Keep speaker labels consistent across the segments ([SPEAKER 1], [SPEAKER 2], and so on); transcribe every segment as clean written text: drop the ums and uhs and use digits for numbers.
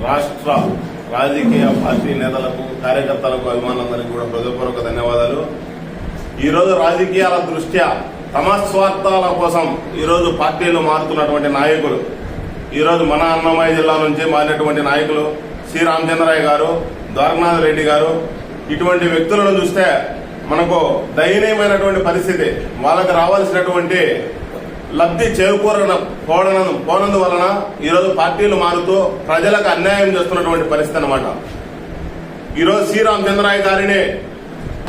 [SPEAKER 1] రాష్ట్ర రాజకీయ పార్టీ నేతలకు, కార్యకర్తలకు, అభిమానులందరికీ కూడా హృదయపూర్వక ధన్యవాదాలు. ఈరోజు రాజకీయాల దృష్ట్యా తమ స్వార్థాల కోసం ఈరోజు పార్టీలు మారుతున్నటువంటి నాయకులు, ఈరోజు మన అన్నమయ్య జిల్లా నుంచి మారినటువంటి నాయకులు సి రామచంద్రయ్య గారు, ద్వారకనాథ్ రెడ్డి గారు, ఇటువంటి వ్యక్తులను చూస్తే మనకు దయనీయమైనటువంటి పరిస్థితి. వాళ్ళకి రావాల్సినటువంటి లబ్ధి పోనందు వలన ఈరోజు పార్టీలు మారుతూ ప్రజలకు అన్యాయం చేస్తున్నటువంటి పరిస్థితి అన్నమాట. ఈరోజు సి రామచంద్రయ్య గారిని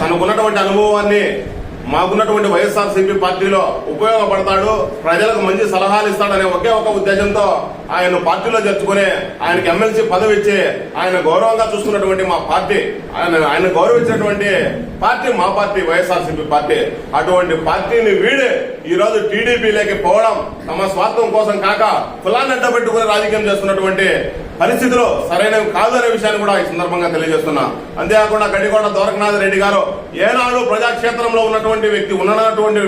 [SPEAKER 1] తనకున్నటువంటి అనుభవాన్ని మాకున్నటువంటి వైఎస్ఆర్సీపీ పార్టీలో ఉపయోగపడతాడు, ప్రజలకు మంచి సలహాలు ఇస్తాడనే ఒకే ఒక ఉద్దేశంతో ఆయన పార్టీలో చేర్చుకుని ఆయనకి ఎమ్మెల్సీ పదవి ఇచ్చి ఆయన గౌరవంగా చూసుకున్నటువంటి మా పార్టీ, ఆయన గౌరవించినటువంటి పార్టీ మా పార్టీ వైఎస్ఆర్సీపీ పార్టీ. అటువంటి పార్టీని వీడి ఈరోజు టీడీపీలోకి పోవడం తమ స్వార్థం కోసం కాక కులాన్ని అడ్డపెట్టుకుని రాజకీయం చేస్తున్నటువంటి పరిస్థితులు సరైనవి కాదనే విషయాన్ని కూడా ఈ సందర్భంగా తెలియజేస్తున్నా. అంతేకాకుండా గడికోట ద్వారకనాథ్ రెడ్డి గారు ఏనాడు ప్రజాక్షేత్రంలో ఉన్నటువంటి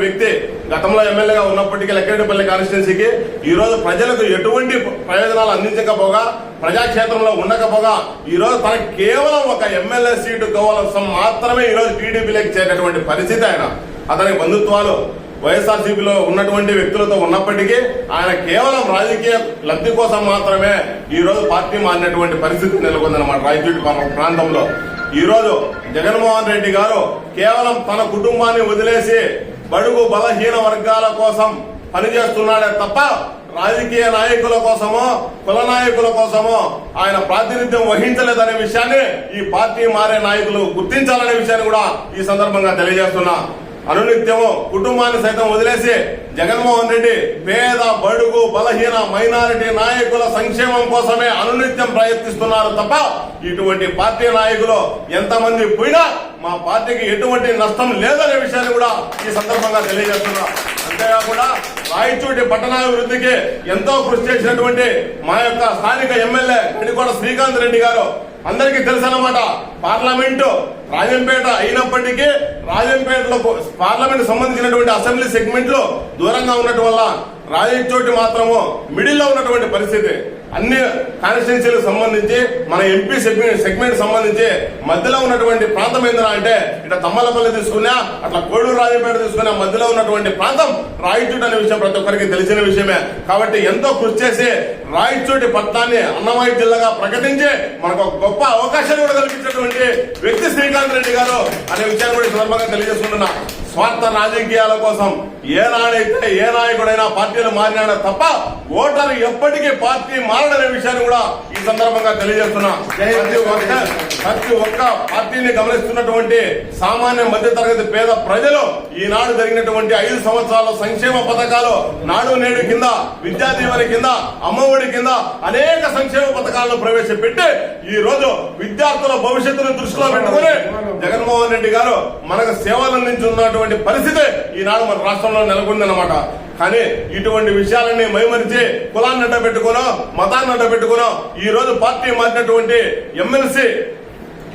[SPEAKER 1] వ్యక్తి గతంలో ఎమ్మెల్యేగా ఉన్నప్పటికీ లక్కిరెడ్డిపల్లి కాన్స్టిట్యున్సీకి ఈ రోజు ప్రజలకు ఎటువంటి ప్రయోజనాలు అందించకపోగా, ప్రజాక్షేత్రంలో ఉండకపోగా ఈరోజు తనకు కేవలం ఒక ఎమ్మెల్యే సీటు కోసం మాత్రమే ఈరోజు టీడీపీలోకి చేరేటువంటి పరిస్థితి. అతని బంధుత్వాలు వైఎస్ఆర్సీపీలో ఉన్నటువంటి వ్యక్తులతో ఉన్నప్పటికీ ఆయన కేవలం రాజకీయ లబ్ధి కోసం మాత్రమే ఈ రోజు పార్టీ మారినటువంటి పరిస్థితి నెలకొందన్నమాట. రాయచూటి ప్రాంతంలో ఈ రోజు జగన్మోహన్ రెడ్డి గారు కేవలం తన కుటుంబాన్ని వదిలేసి బడుగు బలహీన వర్గాల కోసం పనిచేస్తున్నాడే తప్ప రాజకీయ నాయకుల కోసమో, కుల నాయకుల కోసమో ఆయన ప్రాతినిధ్యం వహించలేదనే విషయాన్ని ఈ పార్టీ మారే నాయకులు గుర్తించాలనే విషయాన్ని కూడా ఈ సందర్భంగా తెలియజేస్తున్నా. అనునిత్యము కుటుంబాన్ని సైతం వదిలేసి జగన్మోహన్ రెడ్డి పేద, బడుగు, బలహీన, మైనారిటీ నాయకుల సంక్షేమం కోసమే అనునిత్యం ప్రయత్నిస్తున్నారు తప్ప ఇటువంటి పార్టీ నాయకులు ఎంతమంది పోయినా మా పార్టీకి ఎటువంటి నష్టం లేదనే విషయాన్ని కూడా ఈ సందర్భంగా తెలియజేస్తున్నా. అంతేకాకుండా రాయచూటి పట్టణాభివృద్ధికి ఎంతో కృషి చేసినటువంటి మా యొక్క స్థానిక ఎమ్మెల్యే గడికోట శ్రీకాంత్ రెడ్డి గారు అందరికీ తెలుసు అన్నమాట. పార్లమెంటు రాజంపేట అయినప్పటికీ రాజంపేటలో పార్లమెంట్ సంబంధించినటువంటి అసెంబ్లీ సెగ్మెంట్లు దూరంగా ఉండటం వల్ల రాయచోటి మాత్రము మిడిల్ లో ఉన్నటువంటి పరిస్థితి. అన్ని కాన్స్టిట్యున్సీలకు సంబంధించి మన ఎంపీ సెగ్మెంట్ సంబంధించి మధ్యలో ఉన్నటువంటి ప్రాంతం ఏంటంటే అంటే ఇట్లా తమ్మలపల్లి తీసుకున్నా, అట్లా కోడూరు రాజంపేట తీసుకున్నా మధ్యలో ఉన్నటువంటి ప్రాంతం రాయచోటి అనే విషయం ప్రతి ఒక్కరికి తెలిసిన విషయమే. కాబట్టి ఎంతో కృషి చేసి రాయచోటి పట్టణాన్ని అన్నమయ్య జిల్లాగా ప్రకటించి మనకు ఒక గొప్ప అవకాశాలు కూడా కల్పించినటువంటి వ్యక్తి శ్రీకాంత్ రెడ్డి గారు అనే విషయాన్ని కూడా ఈ సందర్భంగా తెలియజేస్తున్నా. స్వార్థ రాజకీయాల కోసం ఏ నాయకుడైనా పార్టీలు మారినాడా తప్ప ఓటరు ఎప్పటికీ పార్టీ మారడనే విషయాన్ని కూడా ఈ సందర్భంగా తెలియజేస్తున్నా. ప్రతి ఒక్క పార్టీని గమనిస్తున్నటువంటి సామాన్య మధ్యతరగతి పేద ప్రజలు ఈనాడు జరిగినటువంటి 5 సంవత్సరాల సంక్షేమ పథకాలు, నాడు నేడు కింద, విద్యా దీవెన కింద, అమ్మఒడి కింద అనేక సంక్షేమ పథకాలను ప్రవేశపెట్టి ఈ రోజు విద్యార్థుల భవిష్యత్తును దృష్టిలో పెట్టుకుని జగన్మోహన్ రెడ్డి గారు మనకు సేవలు అందించున్నటువంటి పరిస్థితి ఈనాడు మన రాష్ట్రంలో నెలకొందన్నమాట. కానీ ఇటువంటి విషయాలన్నీ మైమరిచి కులాన్ని అడ్డపెట్టుకునో, మతాన్ని అడ్డపెట్టుకునో ఈ రోజు పార్టీ మారినటువంటి ఎమ్మెల్సీ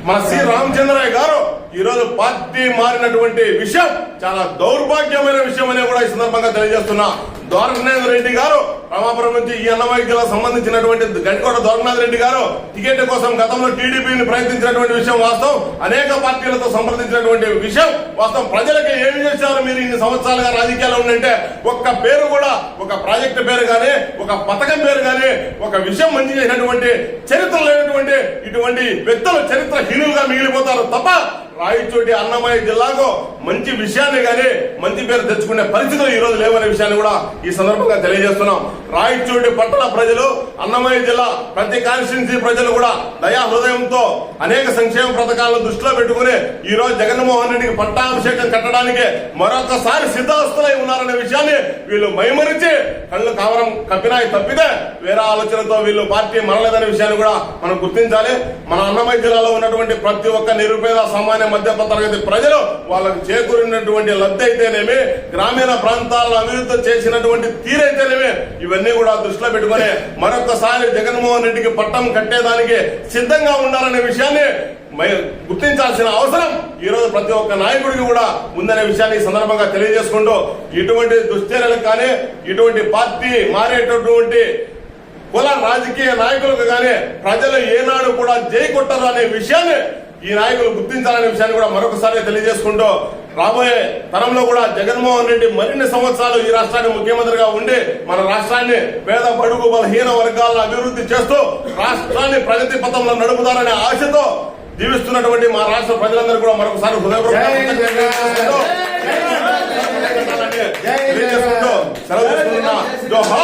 [SPEAKER 1] మన సి రామచంద్రయ్య గారు ఈ రోజు పార్టీ మారినటువంటి విషయం చాలా దౌర్భాగ్యమైన విషయం అనే కూడా ఈ సందర్భంగా తెలియజేస్తున్నా. ద్వారకనాథ్ రెడ్డి గారు రామాపురం నుంచి ఈ అన్నమయ్య జిల్లా సంబంధించినటువంటి గడికోట ద్వారకనాథ్ రెడ్డి గారు టికెట్ కోసం గతంలో టీడీపీని ప్రయత్నించినటువంటి విషయం వాస్తవం, అనేక పార్టీలతో సంప్రదించినటువంటి విషయం వాస్తవం. ప్రజలకి ఏమి చేశారు మీరు ఇన్ని సంవత్సరాలుగా రాజకీయాలు ఉందంటే ఒక్క పేరు కూడా, ఒక ప్రాజెక్టు పేరు గానీ, ఒక పథకం పేరు గానీ, ఒక విషయం మంచి చేసినటువంటి చరిత్ర లేనటువంటి ఇటువంటి వ్యక్తులు చరిత్రహీనులుగా మిగిలిపోతారు తప్ప రాయచోటి అన్నమయ్య జిల్లాకు మంచి విషయాన్ని గానీ మంచి పేరు తెచ్చుకునే పరిస్థితులు ఈ రోజు లేవనే విషయాన్ని కూడా ఈ సందర్భంగా తెలియజేస్తున్నాం. రాయచోటి పట్టణ ప్రజలు, అన్నమయ్య జిల్లా ప్రతి కాన్స్టిట్యున్సీ ప్రజలు కూడా దయా హృదయంతో అనేక సంక్షేమ పథకాలను దృష్టిలో పెట్టుకుని ఈ రోజు జగన్మోహన్ రెడ్డికి పట్టాభిషేకం కట్టడానికి మరొకసారి సిద్ధహస్తులై ఉన్నారనే విషయాన్ని వీళ్ళు మైమరిచి కళ్ళు కావరం కప్పినాయి తప్పితే వేరే ఆలోచనతో వీళ్ళు పార్టీ మనలేదనే విషయాన్ని కూడా మనం గుర్తించాలి. మన అన్నమయ్య జిల్లాలో ఉన్నటువంటి ప్రతి ఒక్క నిరుపేద సామాన్య మధ్య తరగతి ప్రజలు వాళ్ళకు చేకూరినటువంటి లబ్ధి అయితేనేమి, గ్రామీణ ప్రాంతాలను అభివృద్ధి చేసినటువంటి తీరైతేనేమి ఇవన్నీ కూడా దృష్టిలో పెట్టుకుని మరొకసారి జగన్మోహన్ రెడ్డికి పట్టం కట్టేదానికి సిద్ధంగా ఉండాలనే విషయాన్ని గుర్తించాల్సిన అవసరం ఈ రోజు ప్రతి ఒక్క నాయకుడికి కూడా ఉందనే విషయాన్ని ఈ సందర్భంగా తెలియజేసుకుంటూ ఇటువంటి దుశ్చర్యలకు కానీ, ఇటువంటి పార్టీ మారేటటువంటి కుల రాజకీయ నాయకులకు గానీ ప్రజలు ఏనాడు కూడా జై కొట్టరు అనే విషయాన్ని ఈ నాయకులు గుర్తించాలనే విషయాన్ని కూడా మరొకసారి తెలియజేసుకుంటూ రాబోయే తరంలో కూడా జగన్మోహన్ రెడ్డి మరిన్ని సంవత్సరాలు ఈ రాష్ట్రానికి ముఖ్యమంత్రిగా ఉండి మన రాష్ట్రాన్ని పేద బడుగు బలహీన వర్గాలను అభివృద్ధి చేస్తూ రాష్ట్రాన్ని ప్రగతి పథంలో నడుపుతారనే ఆశతో జీవిస్తున్నటువంటి మా రాష్ట్ర ప్రజలందరూ కూడా మరొకసారి హృదయపూర్వక సెలవు తీసుకుంటున్నా. జోహార్